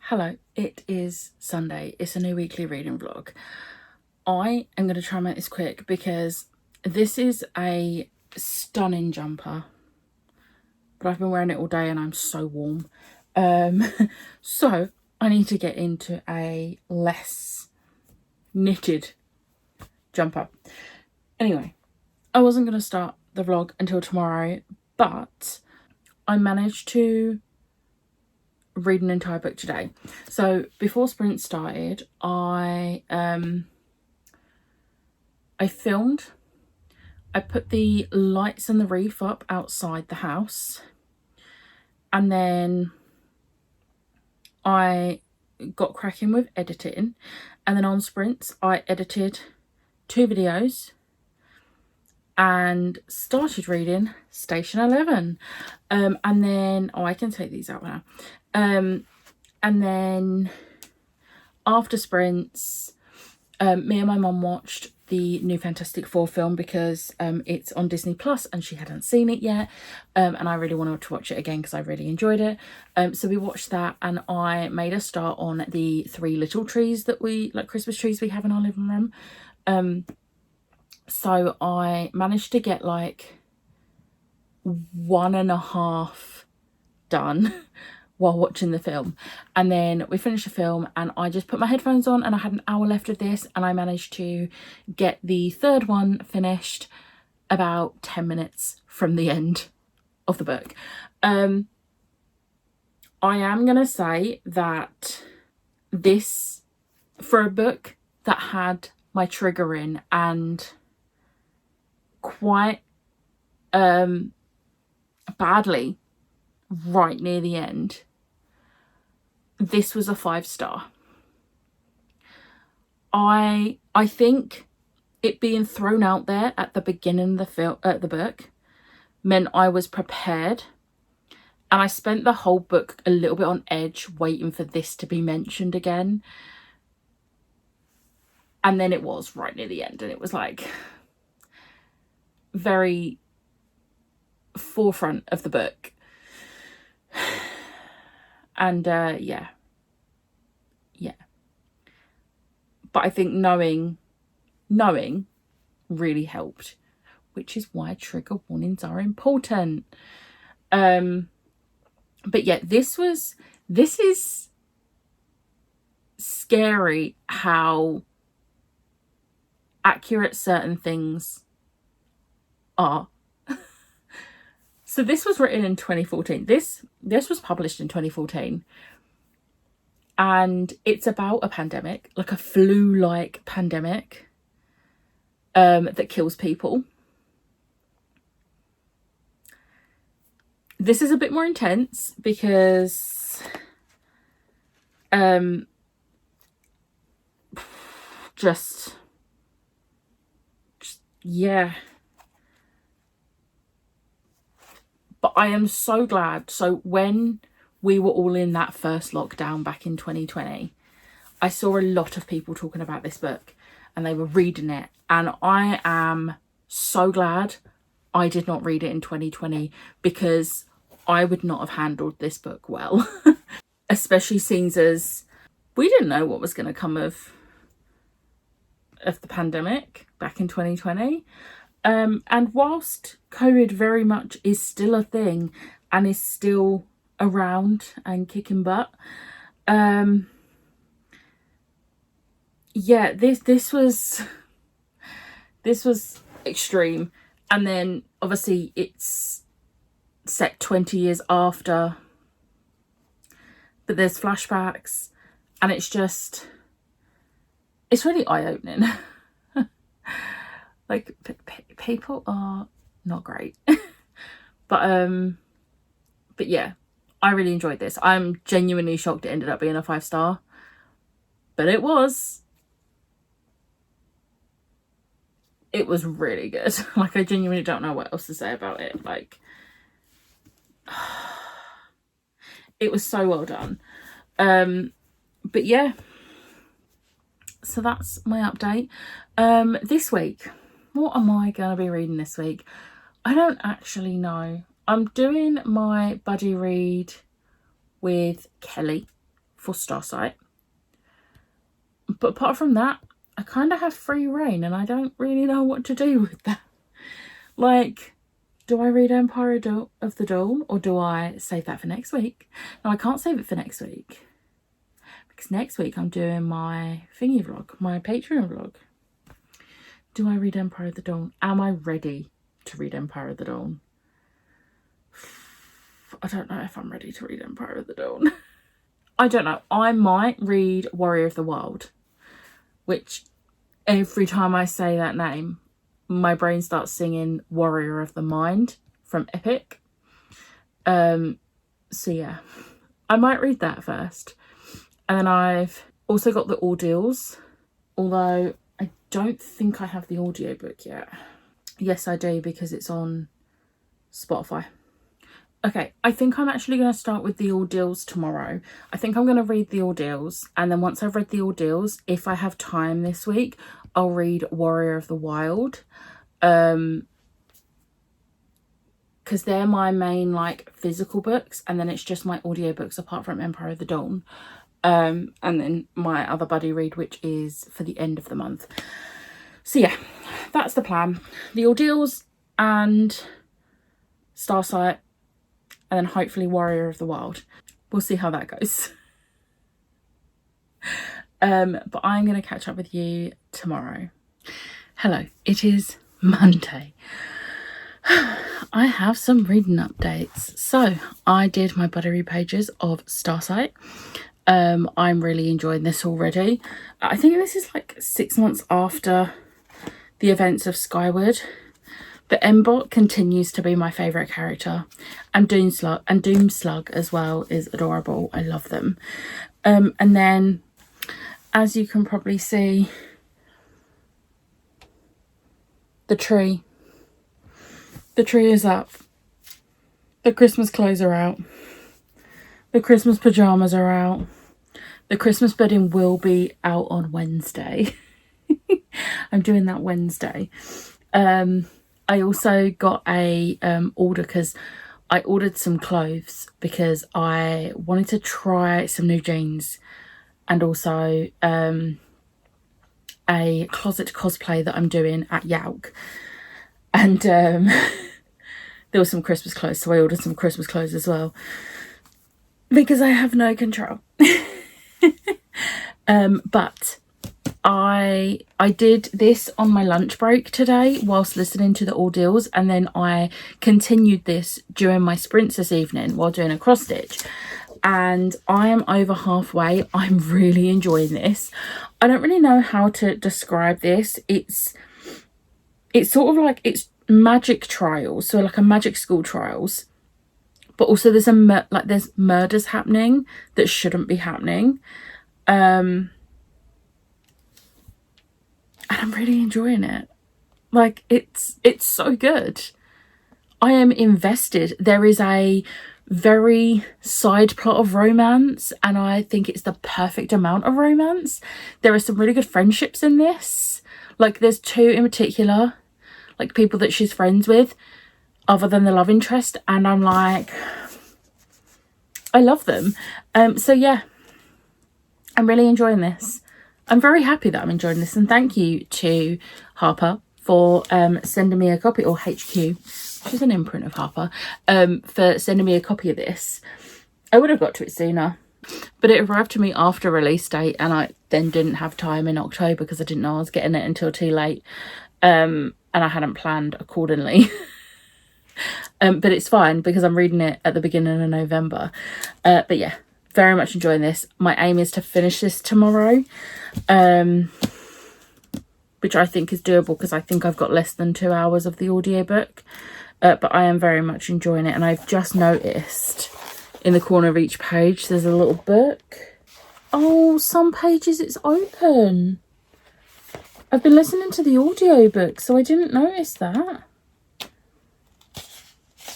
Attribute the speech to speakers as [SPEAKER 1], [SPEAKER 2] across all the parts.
[SPEAKER 1] Hello, it is Sunday. It's a new weekly reading vlog. I am going to try and make this quick because this is a stunning jumper, but I've been wearing it all day and I'm so warm. So I need to get into a less knitted jumper. Anyway, I wasn't going to start the vlog until tomorrow, but I managed to read an entire book today. So before sprint started, I filmed. I put the lights and the reef up outside the house, and then I got cracking with editing, and then on sprints I edited 2 videos and started reading Station 11. And then I can take these out now. And then after sprints, me and my mum watched the new Fantastic Four film because it's on Disney Plus and she hadn't seen it yet, and I really wanted to watch it again because I really enjoyed it. So we watched that, and I made a start on the 3 little trees that we, like Christmas trees we have in our living room. So I managed to get like 1.5 done while watching the film, and then we finished the film and I just put my headphones on and I had an hour left of this, and I managed to get the 3rd one finished about 10 minutes from the end of the book. I am gonna say that this, for a book that had my trigger in and quite badly right near the end, this was a 5-star. I think it being thrown out there at the beginning of the book meant I was prepared, and I spent the whole book a little bit on edge waiting for this to be mentioned again, and then it was right near the end, and it was like very forefront of the book. And yeah, but I think knowing really helped, which is why trigger warnings are important. But yeah, this is scary how accurate certain things are. So this was written in 2014. This was published in 2014. And it's about a pandemic, like a flu-like pandemic, that kills people. This is a bit more intense because just yeah. But I am so glad. So when we were all in that first lockdown back in 2020, I saw a lot of people talking about this book and they were reading it. And I am so glad I did not read it in 2020, because I would not have handled this book well. Especially seeing as we didn't know what was going to come of the pandemic back in 2020. And whilst COVID very much is still a thing and is still around and kicking butt, yeah, this was extreme. And then obviously it's set 20 years after, but there's flashbacks, and it's really eye-opening. Like, people are not great. But yeah, I really enjoyed this. I'm genuinely shocked it ended up being a 5-star, but it was really good. Like, I genuinely don't know what else to say about it. Like, it was so well done. But yeah, so that's my update. This week, what am I going to be reading this week? I don't actually know. I'm doing my buddy read with Kelly for Starsight. But apart from that, I kind of have free reign and I don't really know what to do with that. Like, do I read Empire of the Dawn or do I save that for next week? No, I can't save it for next week because next week I'm doing my thingy vlog, my Patreon vlog. Do I read Empire of the Dawn? Am I ready to read Empire of the Dawn? I don't know if I'm ready to read Empire of the Dawn. I don't know. I might read Warrior of the Wild, which every time I say that name, my brain starts singing Warrior of the Mind from Epic. So yeah, I might read that first. And then I've also got the Ordeals, although I don't think I have the audiobook yet. Yes, I do, because it's on Spotify. Okay, I think I'm actually going to start with the Ordeals tomorrow. I think I'm going to read the Ordeals, and then once I've read the Ordeals, if I have time this week, I'll read Warrior of the Wild. Because they're my main, like, physical books, and then it's just my audiobooks apart from Empire of the Dawn. And then my other buddy read, which is for the end of the month. So yeah, that's the plan. The Ordeals and Starsight, and then hopefully Warrior of the Wild. We'll see how that goes. But I'm going to catch up with you tomorrow. Hello, it is Monday. I have some reading updates. So I did my buttery pages of Starsight. I'm really enjoying this already. I think this is like 6 months after the events of Skyward. But Embot continues to be my favourite character. And Doomslug as well is adorable. I love them. And then, as you can probably see, the tree. The tree is up. The Christmas clothes are out. The Christmas pyjamas are out. The Christmas bedding will be out on Wednesday. I'm doing that Wednesday. I also got a order because I ordered some clothes because I wanted to try some new jeans and also a closet cosplay that I'm doing at YALC. And there were some Christmas clothes, so I ordered some Christmas clothes as well because I have no control. But I did this on my lunch break today whilst listening to the Ordeals, and then I continued this during my sprints this evening while doing a cross stitch, and I am over halfway. I'm really enjoying this. I don't really know how to describe this. It's sort of like, it's magic trials, so like a magic school trials, but also there's there's murders happening that shouldn't be happening. And I'm really enjoying it. Like, it's so good. I am invested. There is a very side plot of romance, and I think it's the perfect amount of romance. There are some really good friendships in this. Like, there's two in particular, like people that she's friends with other than the love interest, and I'm like, I love them. So yeah, I'm really enjoying this. I'm very happy that I'm enjoying this, and thank you to Harper for sending me a copy, or HQ, which is an imprint of Harper, for sending me a copy of this. I would have got to it sooner, but it arrived to me after release date, and I then didn't have time in October because I didn't know I was getting it until too late, and I hadn't planned accordingly. But it's fine because I'm reading it at the beginning of November. But yeah, very much enjoying this. My aim is to finish this tomorrow, which I think is doable because I think I've got less than 2 hours of the audiobook. But I am very much enjoying it, and I've just noticed in the corner of each page there's a little book. Oh, some pages it's open. I've been listening to the audiobook, so I didn't notice that.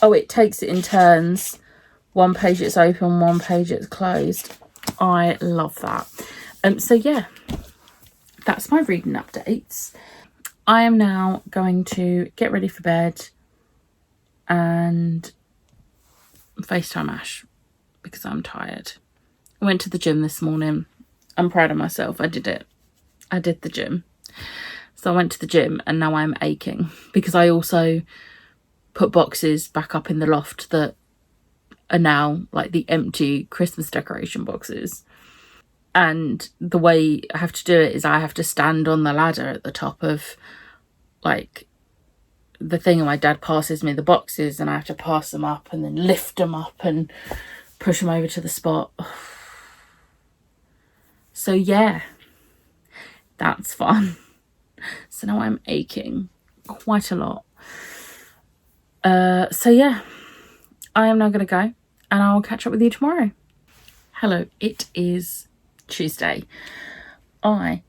[SPEAKER 1] Oh, it takes it in turns. One page it's open, one page it's closed. I love that. So yeah, that's my reading updates. I am now going to get ready for bed and FaceTime Ash because I'm tired. I went to the gym this morning. I'm proud of myself. I did it. I did the gym. So I went to the gym and now I'm aching because I also put boxes back up in the loft that are now like the empty Christmas decoration boxes. And the way I have to do it is I have to stand on the ladder at the top of like the thing, and my dad passes me the boxes and I have to pass them up and then lift them up and push them over to the spot. So yeah, that's fun. So now I'm aching quite a lot. So yeah, I am now going to go and I'll catch up with you tomorrow. Hello, it is Tuesday. I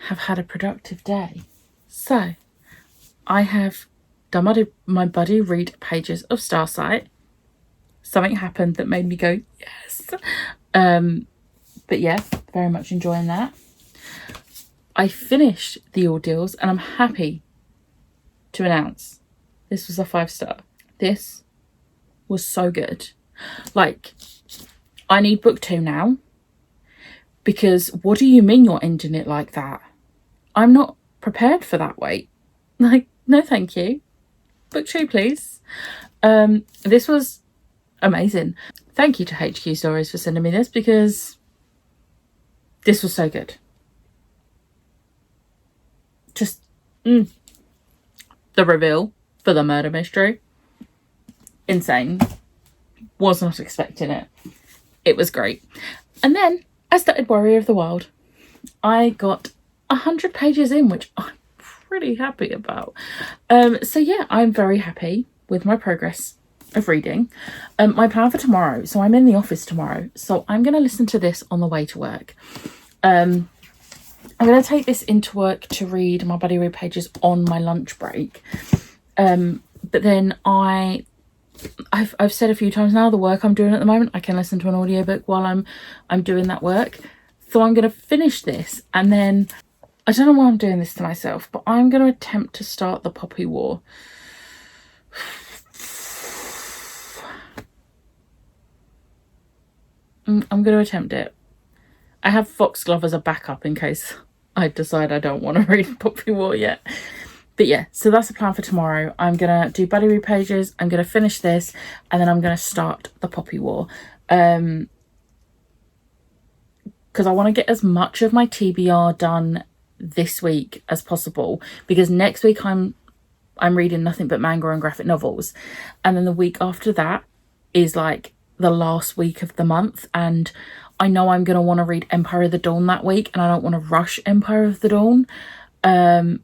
[SPEAKER 1] have had a productive day. So I have done my buddy read pages of Starsight. Something happened that made me go, yes. But yeah, very much enjoying that. I finished the ordeals and I'm happy to announce this was a 5-star. This was so good. Like, I need book 2 now. Because what do you mean you're ending it like that? I'm not prepared for that wait. Like, no thank you. Book 2, please. This was amazing. Thank you to HQ Stories for sending me this because this was so good. Just the reveal for the murder mystery. Insane. Was not expecting it. It was great. And then I started Warrior of the Wild. I got 100 pages in, which I'm pretty happy about. So yeah, I'm very happy with my progress of reading. My plan for tomorrow, so I'm in the office tomorrow, so I'm going to listen to this on the way to work. I'm going to take this into work to read my buddy read pages on my lunch break. But then I've said a few times now, the work I'm doing at the moment, I can listen to an audiobook while I'm doing that work. So I'm going to finish this and then, I don't know why I'm doing this to myself, but I'm going to attempt to start the Poppy War. I'm going to attempt it. I have Foxglove as a backup in case I decide I don't want to read Poppy War yet. But yeah, so that's the plan for tomorrow. I'm going to do buddy read pages, I'm going to finish this, and then I'm going to start the Poppy War. Because I want to get as much of my TBR done this week as possible. Because next week I'm reading nothing but manga and graphic novels. And then the week after that is like the last week of the month. And I know I'm going to want to read Empire of the Dawn that week. And I don't want to rush Empire of the Dawn.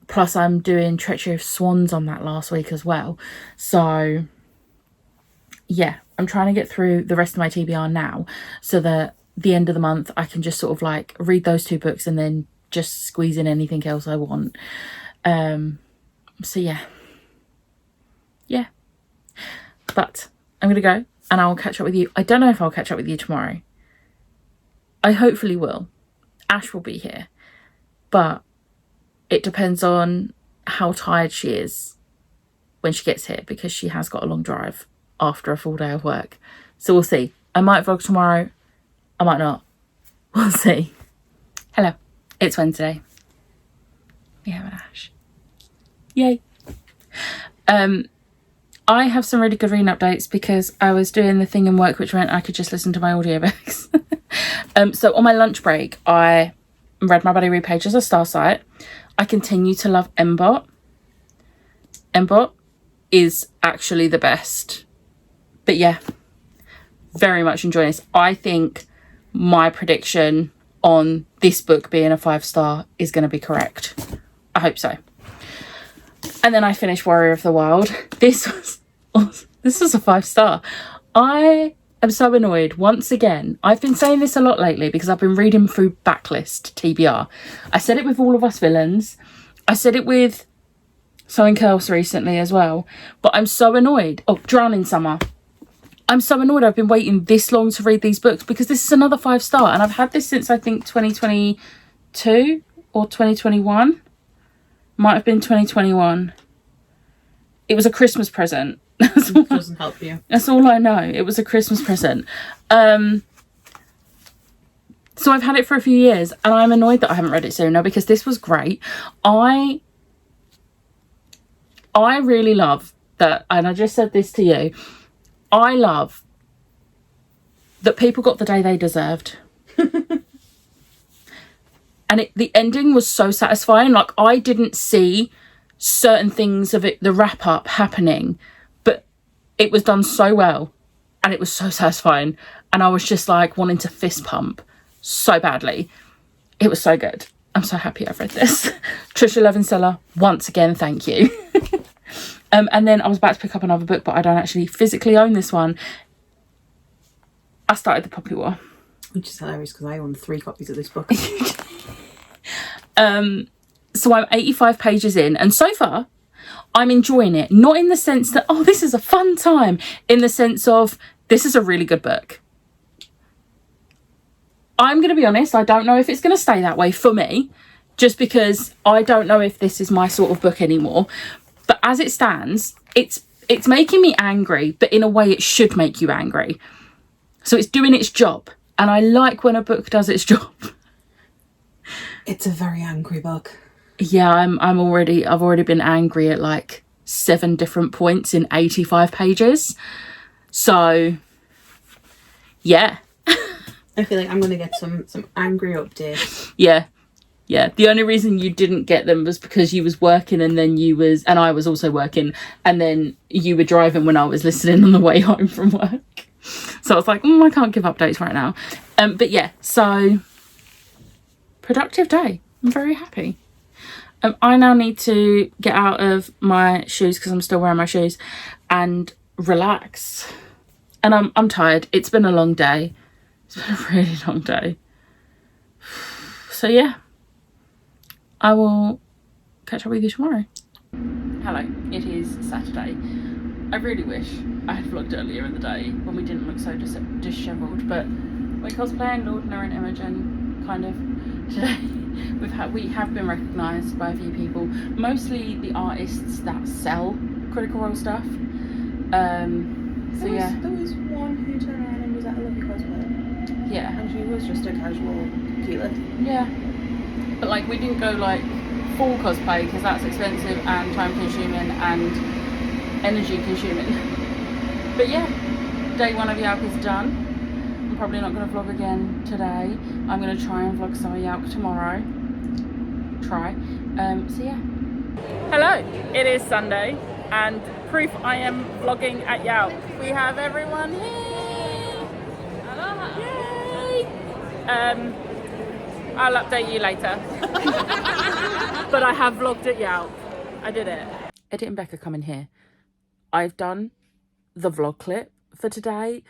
[SPEAKER 1] Plus I'm doing Treachery of Swans on that last week as well. So yeah, I'm trying to get through the rest of my TBR now so that the end of the month I can just sort of like read those 2 books and then just squeeze in anything else I want. So yeah. But I'm going to go and I'll catch up with you. I don't know if I'll catch up with you tomorrow. I hopefully will. Ash will be here. But it depends on how tired she is when she gets here because she has got a long drive after a full day of work. So we'll see. I might vlog tomorrow. I might not. We'll see. Hello. It's Wednesday. We have an Ash. Yay. I have some really good reading updates because I was doing the thing in work which meant I could just listen to my audiobooks. So on my lunch break, I read my buddy read pages of Starsight. I continue to love Mbot. Mbot is actually the best. But yeah, very much enjoying this. I think my prediction on this book being a 5-star is going to be correct. I hope so. And then I finished Warrior of the Wild. This was a 5-star. I am so annoyed once again. I've been saying this a lot lately because I've been reading through Backlist TBR. I said it with All of Us Villains. I said it with something else recently as well. But I'm so annoyed. Oh, Drowning Summer. I'm so annoyed I've been waiting this long to read these books because this is another 5-star. And I've had this since I think 2022 or 2021. Might have been 2021. It was a Christmas present.
[SPEAKER 2] Doesn't help you.
[SPEAKER 1] That's all I know. It was a Christmas present. So I've had it for a few years and I'm annoyed that I haven't read it sooner because this was great. I really love that, and I just said this to you, I love that people got the day they deserved. And the ending was so satisfying. Like, I didn't see certain things of it, the wrap up happening, but it was done so well and it was so satisfying. And I was just like wanting to fist pump so badly. It was so good. I'm so happy I've read this. Trisha Levenseller, once again, thank you. And then I was about to pick up another book, but I don't actually physically own this one. I started The Poppy War.
[SPEAKER 2] Which is hilarious because I own 3 copies of this book.
[SPEAKER 1] So I'm 85 pages in, and so far I'm enjoying it. Not in the sense that, oh, this is a fun time. In the sense of, this is a really good book. I'm going to be honest, I don't know if it's going to stay that way for me, just because I don't know if this is my sort of book anymore. But as it stands, it's making me angry, but in a way it should make you angry. So it's doing its job. And I like when a book does its job.
[SPEAKER 2] It's a very angry book.
[SPEAKER 1] Yeah, I've already been angry at like 7 different points in 85 pages. So yeah.
[SPEAKER 2] I feel like I'm going to get some angry updates.
[SPEAKER 1] Yeah. The only reason you didn't get them was because you was working and I was also working, and then you were driving when I was listening on the way home from work. So I was like, I can't give updates right now. But yeah, so productive day. I'm very happy. I now need to get out of my shoes because I'm still wearing my shoes and relax. And I'm tired. It's been a long day. It's been a really long day. So yeah, I will catch up with you tomorrow. Hello, it is Saturday. I really wish I had vlogged earlier in the day when we didn't look so dishevelled, but we're cosplaying Lordna and Imogen kind of today. We have been recognised by a few people, mostly the artists that sell Critical Role stuff. Yeah.
[SPEAKER 2] There was one who turned around and was at a lovely cosplay.
[SPEAKER 1] Yeah.
[SPEAKER 2] And she was just a casual keeler.
[SPEAKER 1] Yeah. But like, we didn't go like full cosplay because that's expensive and time consuming and energy consuming. But yeah, day 1 of YALC is done. I'm probably not going to vlog again today. I'm going to try and vlog some of YALC tomorrow. So yeah. Hello, it is Sunday and proof I am vlogging at YALC. We have everyone here. Yay! I'll update you later. But I have vlogged at YALC. I did it. Eddie and Becca come in here. I've done the vlog clip for today,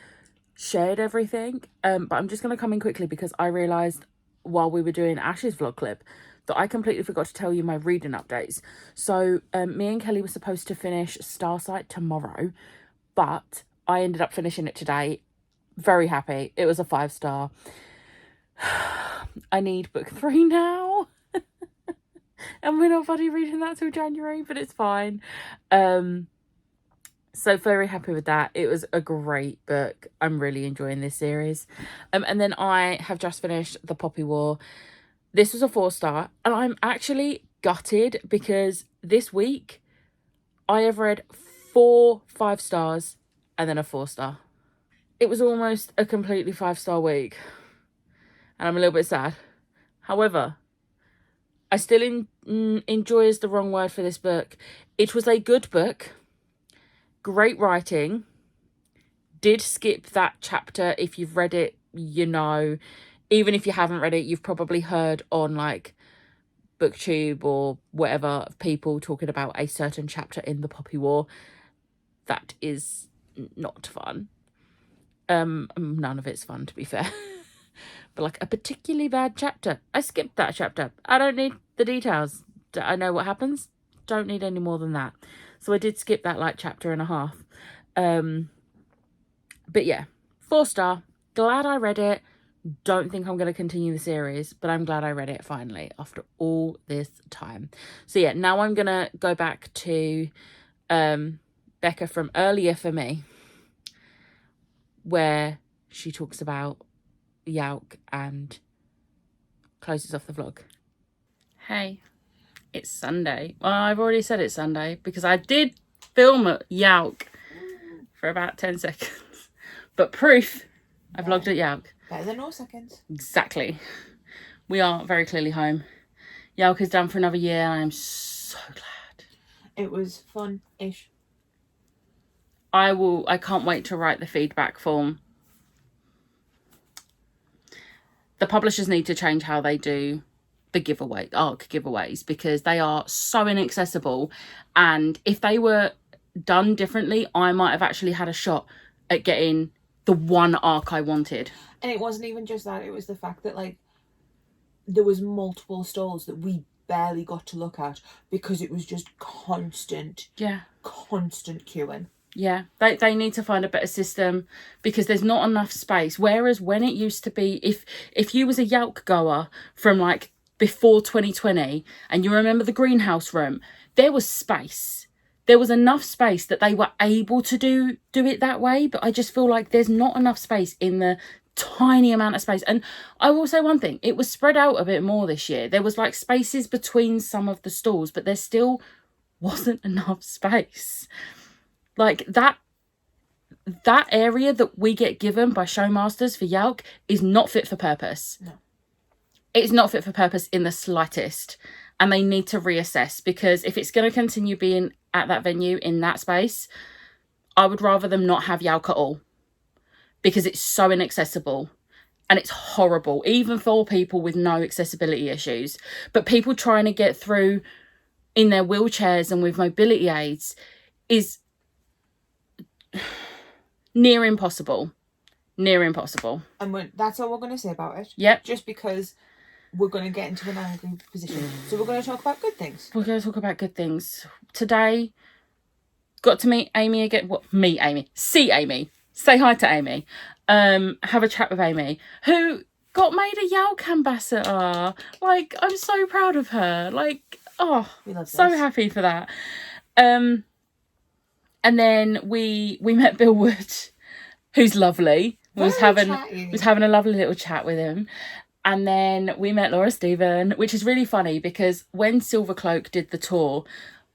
[SPEAKER 1] shared everything, but I'm just going to come in quickly because I realised while we were doing Ash's vlog clip that I completely forgot to tell you my reading updates. So me and Kelly were supposed to finish Starsight tomorrow, but I ended up finishing it today. Very happy. It was a 5-star. I need book 3 now. And we're not bloody reading that till January, but it's fine. So very happy with that. It was a great book. I'm really enjoying this series. And then I have just finished The Poppy War. This was a 4-star, and I'm actually gutted because this week I have read 4 5-stars and then a 4-star. It was almost a completely 5-star week, and I'm a little bit sad. However, I still enjoy is the wrong word for this book. It was a good book. Great writing. Did skip that chapter. If you've read it, you know. Even if you haven't read it, you've probably heard on like BookTube or whatever people talking about a certain chapter in The Poppy War. That is not fun. None of it's fun, to be fair. But like a particularly bad chapter. I skipped that chapter. I don't need the details. I know what happens. Don't need any more than that. So I did skip that like chapter and a half. But yeah, 4-star. Glad I read it. Don't think I'm going to continue the series, but I'm glad I read it finally after all this time. So yeah, now I'm going to go back to Becca from earlier for me, where she talks about YALC and closes off the vlog. Hey, it's Sunday. Well, I've already said it's Sunday because I did film at YALC for about 10 seconds. But proof, I vlogged at YALC.
[SPEAKER 2] Better than no seconds.
[SPEAKER 1] Exactly. We are very clearly home. YALC is done for another year and I'm so glad.
[SPEAKER 2] It was fun-ish.
[SPEAKER 1] I can't wait to write the feedback form. The publishers need to change how they do the ARC giveaways, because they are so inaccessible. And if they were done differently, I might have actually had a shot at getting the one ARC I wanted.
[SPEAKER 2] And it wasn't even just that, it was the fact that, like, there was multiple stalls that we barely got to look at because it was just constant queuing.
[SPEAKER 1] Yeah, they need to find a better system because there's not enough space. Whereas when it used to be, if you was a YALC goer from like before 2020 and you remember the greenhouse room, there was space. There was enough space that they were able to do it that way. But I just feel like there's not enough space in the tiny amount of space. And I will say one thing, it was spread out a bit more this year. There was like spaces between some of the stalls, but there still wasn't enough space. Like that area that we get given by Showmasters for YALC is not fit for purpose.
[SPEAKER 2] No.
[SPEAKER 1] It's not fit for purpose in the slightest. And they need to reassess, because if it's going to continue being at that venue in that space, I would rather them not have YALC at all, because it's so inaccessible and it's horrible, even for people with no accessibility issues. But people trying to get through in their wheelchairs and with mobility aids is near impossible.
[SPEAKER 2] And that's all we're going to say about it.
[SPEAKER 1] Yep.
[SPEAKER 2] Just because we're going to get into an angry position. So we're going to talk about good things.
[SPEAKER 1] We're going to talk about good things. Today, got to meet Amy again. Meet Amy. See Amy. Say hi to Amy. Have a chat with Amy, who got made a YALC ambassador. Like, I'm so proud of her. Like,
[SPEAKER 2] we love
[SPEAKER 1] so
[SPEAKER 2] this.
[SPEAKER 1] happy for that. And then we met Bill Wood, who's lovely. We was having a lovely little chat with him. And then we met Laura Stephen, which is really funny because when Silvercloak did the tour,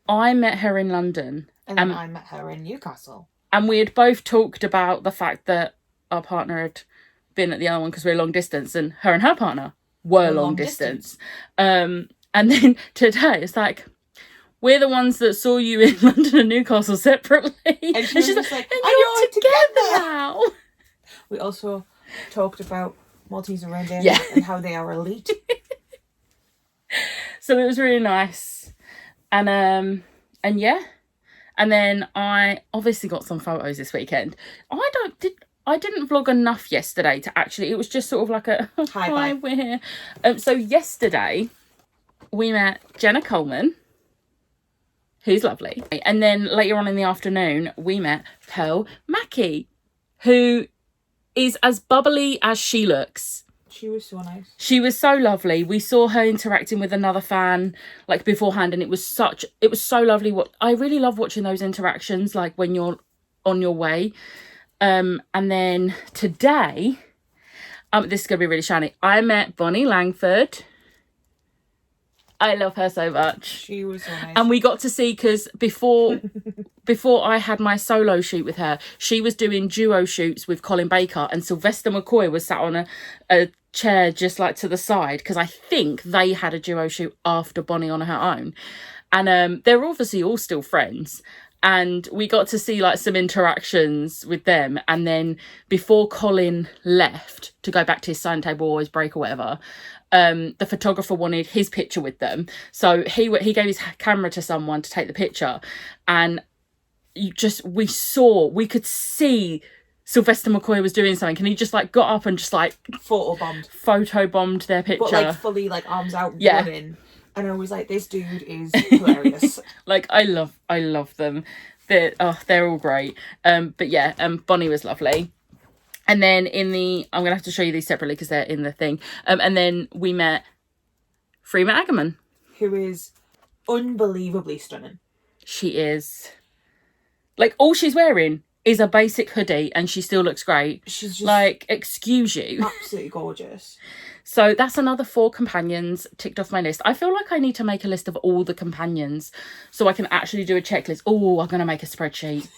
[SPEAKER 1] I met her in London.
[SPEAKER 2] And then I met her in Newcastle.
[SPEAKER 1] And we had both talked about the fact that our partner had been at the other one because we're long distance, and her and her partner were long distance. And then today it's like, we're the ones that saw you in London and Newcastle separately.
[SPEAKER 2] And she's like, and
[SPEAKER 1] you're together now.
[SPEAKER 2] We also talked about Maltese and reindeer
[SPEAKER 1] Yeah.
[SPEAKER 2] and how they are elite.
[SPEAKER 1] So it was really nice. And yeah. And then I obviously got some photos this weekend. I didn't vlog enough yesterday to actually, it was just sort of like a hi, we're here. So yesterday we met Jenna Coleman, who's lovely. And then later on in the afternoon, we met Pearl Mackie, who is as bubbly as she looks.
[SPEAKER 2] She was so nice.
[SPEAKER 1] She was so lovely. We saw her interacting with another fan like beforehand, and it was so lovely. I really love watching those interactions, like when you're on your way. And then today, this is gonna be really shiny. I met Bonnie Langford. I love her so much.
[SPEAKER 2] She was so nice.
[SPEAKER 1] And we got to see, because before I had my solo shoot with her, she was doing duo shoots with Colin Baker, and Sylvester McCoy was sat on a chair just like to the side, because I think they had a duo shoot after Bonnie on her own. And they're obviously all still friends. And we got to see like some interactions with them. And then before Colin left to go back to his sign table or his break or whatever, the photographer wanted his picture with them. So he gave his camera to someone to take the picture. And we could see Sylvester McCoy was doing something, and he just like got up and just like photobombed their picture.
[SPEAKER 2] But like fully like arms out,
[SPEAKER 1] yeah.
[SPEAKER 2] running. And I was like, this dude is hilarious.
[SPEAKER 1] Like I love them. They're all great. But yeah, Bonnie was lovely. And then I'm gonna have to show you these separately because they're in the thing. And then we met Freema Aggerman,
[SPEAKER 2] who is unbelievably stunning.
[SPEAKER 1] She is. Like, all she's wearing is a basic hoodie and she still looks great.
[SPEAKER 2] She's just
[SPEAKER 1] like, excuse you.
[SPEAKER 2] Absolutely gorgeous.
[SPEAKER 1] So that's another 4 companions ticked off my list. I feel like I need to make a list of all the companions so I can actually do a checklist. Oh, I'm going to make a spreadsheet.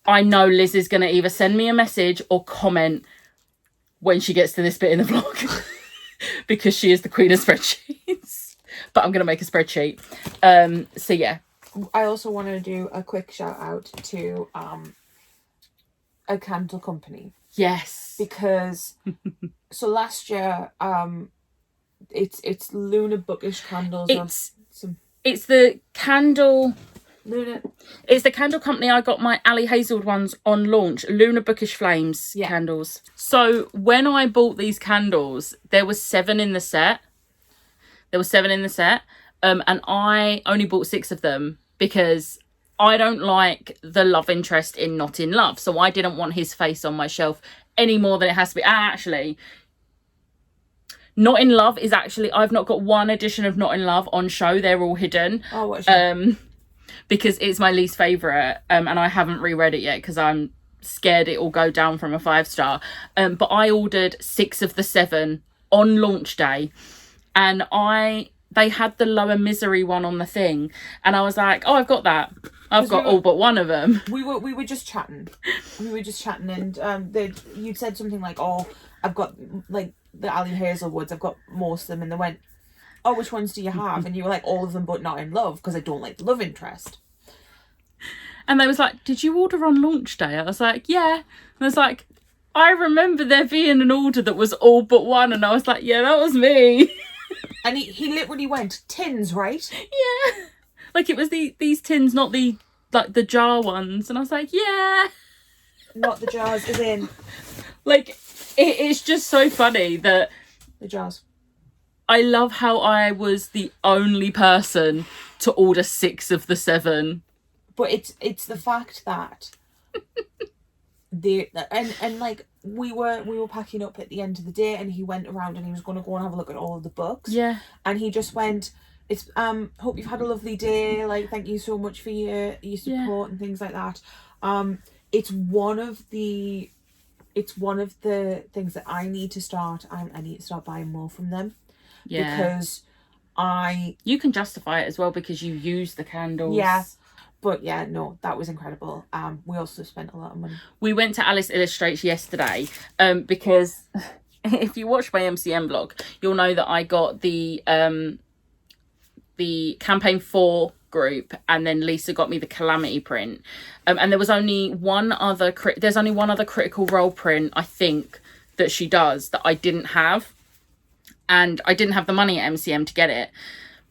[SPEAKER 1] I know Liz is going to either send me a message or comment when she gets to this bit in the vlog. Because she is the queen of spreadsheets. But I'm going to make a spreadsheet. So, yeah.
[SPEAKER 2] I also want to do a quick shout out to a candle company.
[SPEAKER 1] Yes.
[SPEAKER 2] Because so last year, it's Luna Bookish candles.
[SPEAKER 1] It's the candle.
[SPEAKER 2] Luna.
[SPEAKER 1] It's the candle company I got my Ali Hazelwood ones on launch. Luna Bookish Flames candles. So when I bought these candles, there was 7 in the set. And I only bought 6 of them because I don't like the love interest in Not in Love. So I didn't want his face on my shelf any more than it has to be. Actually, Not in Love is actually, I've not got one edition of Not in Love on show. They're all hidden.
[SPEAKER 2] Oh, what's that?
[SPEAKER 1] Because it's my least favourite. And I haven't reread it yet because I'm scared it will go down from a 5-star. But I ordered 6 of the 7 on launch day. And they had the Lower Misery one on the thing. And I was like, oh, I've got that. I've got all but one of them.
[SPEAKER 2] We were just chatting. And you'd said something like, oh, I've got like the Ali Hazelwoods. I've got most of them. And they went, oh, which ones do you have? And you were like, all of them but Not in Love, because I don't like the love interest.
[SPEAKER 1] And they was like, did you order on launch day? I was like, yeah. And I was like, I remember there being an order that was all but one. And I was like, yeah, that was me.
[SPEAKER 2] And he literally went, tins, right?
[SPEAKER 1] Yeah. Like it was these tins, not the jar ones. And I was like, yeah.
[SPEAKER 2] Not the jars, as in.
[SPEAKER 1] Like, it's just so funny that.
[SPEAKER 2] The jars.
[SPEAKER 1] I love how I was the only person to order 6 of the 7.
[SPEAKER 2] But it's the fact that like we were packing up at the end of the day, and he went around and he was going to go and have a look at all of the books.
[SPEAKER 1] Yeah.
[SPEAKER 2] And he just went, it's hope you've had a lovely day, like thank you so much for your support and things like that. It's one of the things that I need to start. I need to start buying more from them. Yeah. Because
[SPEAKER 1] you can justify it as well because you use the candles.
[SPEAKER 2] Yeah. But yeah, no, that was incredible. We also spent a lot of money.
[SPEAKER 1] We went to Alice Illustrates yesterday because if you watch my MCM vlog, you'll know that I got the campaign 4 group, and then Lisa got me the Calamity print. And there was only one other Critical Role print, I think, that she does that I didn't have. And I didn't have the money at MCM to get it.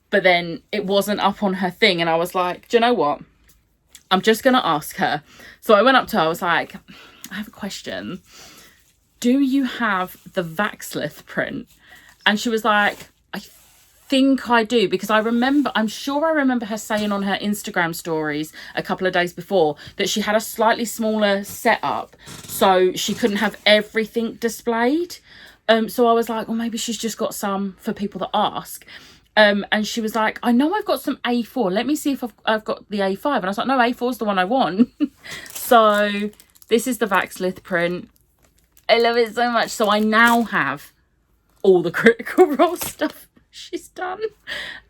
[SPEAKER 1] But then it wasn't up on her thing. And I was like, do you know what? I'm just going to ask her. So I went up to her. I was like, I have a question. Do you have the Vaxlith print? And she was like, I think I do. Because I'm sure I remember her saying on her Instagram stories a couple of days before that she had a slightly smaller setup. So she couldn't have everything displayed. So I was like, well, maybe she's just got some for people that ask. And she was like, I know I've got some A4. Let me see if I've got the A5. And I was like, no, A4 is the one I want. So this is the Vaxlith print. I love it so much. So I now have all the Critical Role stuff she's done.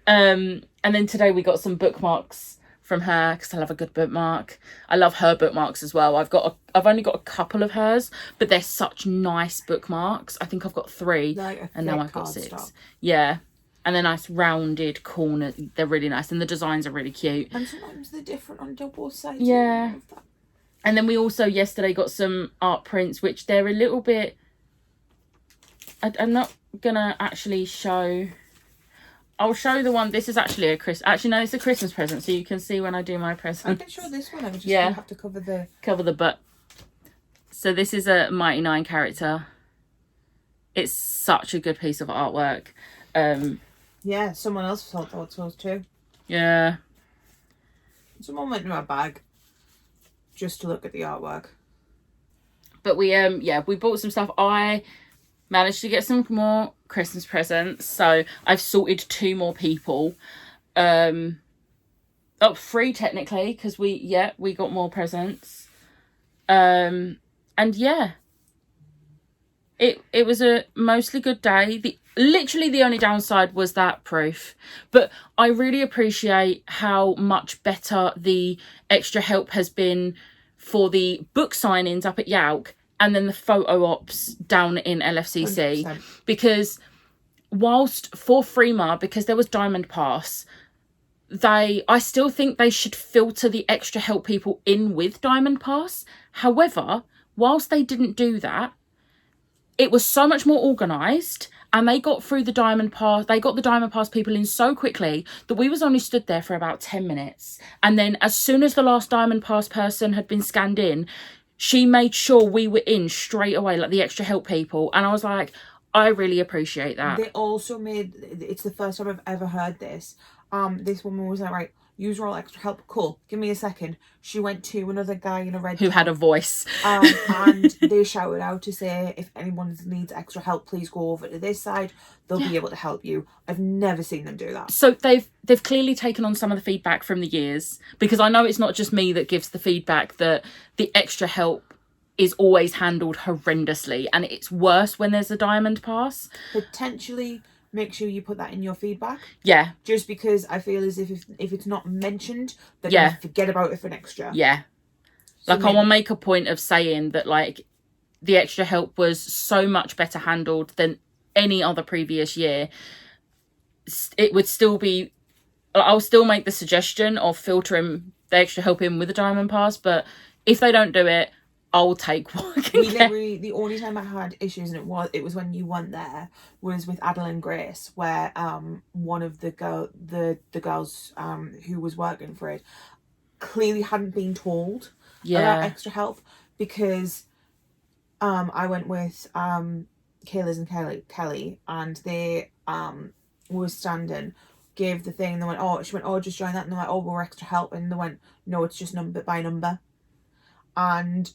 [SPEAKER 1] And then today we got some bookmarks from her because I love a good bookmark. I love her bookmarks as well. I've only got a couple of hers, but they're such nice bookmarks. I think I've got 3, and now I've got 6.
[SPEAKER 2] Stop.
[SPEAKER 1] Yeah, and they're nice rounded corners. They're really nice, and the designs are really cute.
[SPEAKER 2] And sometimes they're different on double sides.
[SPEAKER 1] Yeah. And then we also yesterday got some art prints, which they're a little bit. I'm not gonna actually show. I'll show the one. This is actually it's a Christmas present, so you can see when I do my present.
[SPEAKER 2] I can show this one. I just gonna have to
[SPEAKER 1] cover the butt. So this is a Mighty 9 character. It's such a good piece of artwork.
[SPEAKER 2] Yeah, someone else thought so too.
[SPEAKER 1] Yeah.
[SPEAKER 2] Someone went in my bag just to look at the artwork.
[SPEAKER 1] But we bought some stuff. I managed to get some more Christmas presents, so I've sorted 2 more people. Oh, 3 technically, because we got more presents. And yeah, it was a mostly good day. Literally the only downside was that proof, but I really appreciate how much better the extra help has been for the book signings up at YALC and then the photo ops down in LFCC.
[SPEAKER 2] 100%.
[SPEAKER 1] Because whilst for Freema, because there was Diamond Pass, I still think they should filter the extra help people in with Diamond Pass. However, whilst they didn't do that, it was so much more organised, and they got through the Diamond Pass. They got the Diamond Pass people in so quickly that we was only stood there for about 10 minutes. And then as soon as the last Diamond Pass person had been scanned in, she made sure we were in straight away, like the extra help people. And I was like, I really appreciate that.
[SPEAKER 2] They also made, it's the first time I've ever heard this. This woman was like, right, use all extra help. Cool. Give me a second. She went to another guy in a red
[SPEAKER 1] who
[SPEAKER 2] top,
[SPEAKER 1] had a voice.
[SPEAKER 2] and they shouted out to say, if anyone needs extra help, please go over to this side. They'll be able to help you. I've never seen them do that.
[SPEAKER 1] So they've clearly taken on some of the feedback from the years, because I know it's not just me that gives the feedback that the extra help is always handled horrendously, and it's worse when there's a Diamond Pass.
[SPEAKER 2] Potentially make sure you put that in your feedback.
[SPEAKER 1] Yeah.
[SPEAKER 2] Just because I feel as if it's not mentioned, they're going to forget about it for next year.
[SPEAKER 1] Yeah. So like, I want to make a point of saying that, like, the extra help was so much better handled than any other previous year. It would still be... I'll still make the suggestion of filtering the extra help in with the Diamond Pass, but if they don't do it, I'll take what I can get.
[SPEAKER 2] The only time I had issues, and it was when you weren't there, was with Adele and Grace, where one of the girls who was working for it clearly hadn't been told about extra help, because I went with Kayla's and Kelly, and they were standing, gave the thing, and they went, she went, oh, just join that, and they're like, oh, we're extra help, and they went, no, it's just number by number. And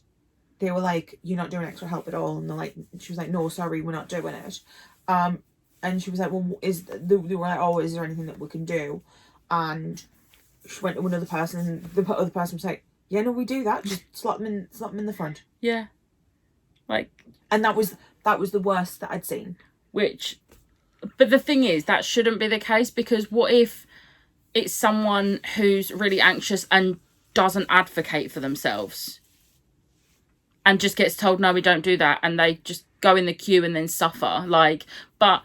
[SPEAKER 2] they were like, you're not doing extra help at all. And they're like, she was like, no, sorry, we're not doing it. And she was like, well, they were like, oh, is there anything that we can do? And she went to another person, and the other person was like, yeah, no, we do that. Just slot them in the front.
[SPEAKER 1] Yeah. Like,
[SPEAKER 2] and that was the worst that I'd seen.
[SPEAKER 1] But the thing is, that shouldn't be the case, because what if it's someone who's really anxious and doesn't advocate for themselves and just gets told, no, we don't do that, and they just go in the queue and then suffer? Like, but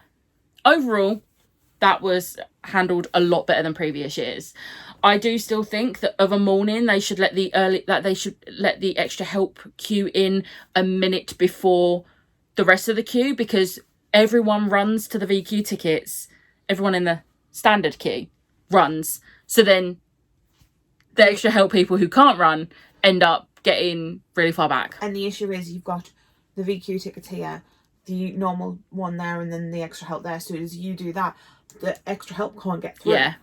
[SPEAKER 1] overall, that was handled a lot better than previous years. I do still think that of a morning they should let the extra help queue in a minute before the rest of the queue, because everyone runs to the VQ tickets. Everyone in the standard queue runs. So then the extra help people who can't run end up getting really far back.
[SPEAKER 2] And the issue is, you've got the VQ tickets here, the normal one there, and then the extra help there. So as you do that, the extra help can't get through.
[SPEAKER 1] Yeah.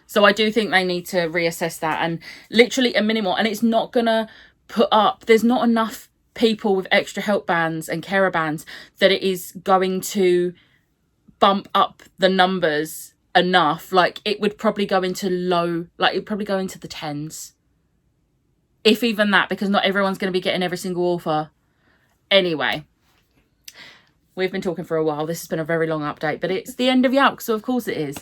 [SPEAKER 1] So I do think they need to reassess that, and literally a minimal, and it's not gonna put up, there's not enough people with extra help bands and carer bands that it is going to bump up the numbers enough. Like, it would probably go into it'd probably go into the 10s, if even that, because not everyone's going to be getting every single offer. Anyway, we've been talking for a while. This has been a very long update, but it's the end of YALC, so of course it is.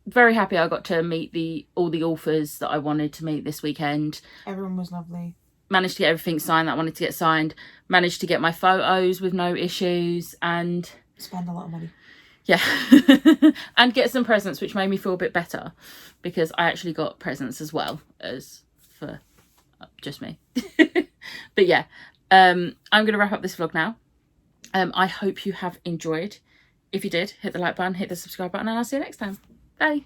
[SPEAKER 1] Very happy I got to meet all the authors that I wanted to meet this weekend.
[SPEAKER 2] Everyone was lovely.
[SPEAKER 1] Managed to get everything signed that I wanted to get signed. Managed to get my photos with no issues, and
[SPEAKER 2] spend a lot of money.
[SPEAKER 1] Yeah. And get some presents, which made me feel a bit better, because I actually got presents as well as for just me. But yeah, I'm going to wrap up this vlog now. I hope you have enjoyed. If you did, hit the like button, hit the subscribe button, and I'll see you next time. Bye.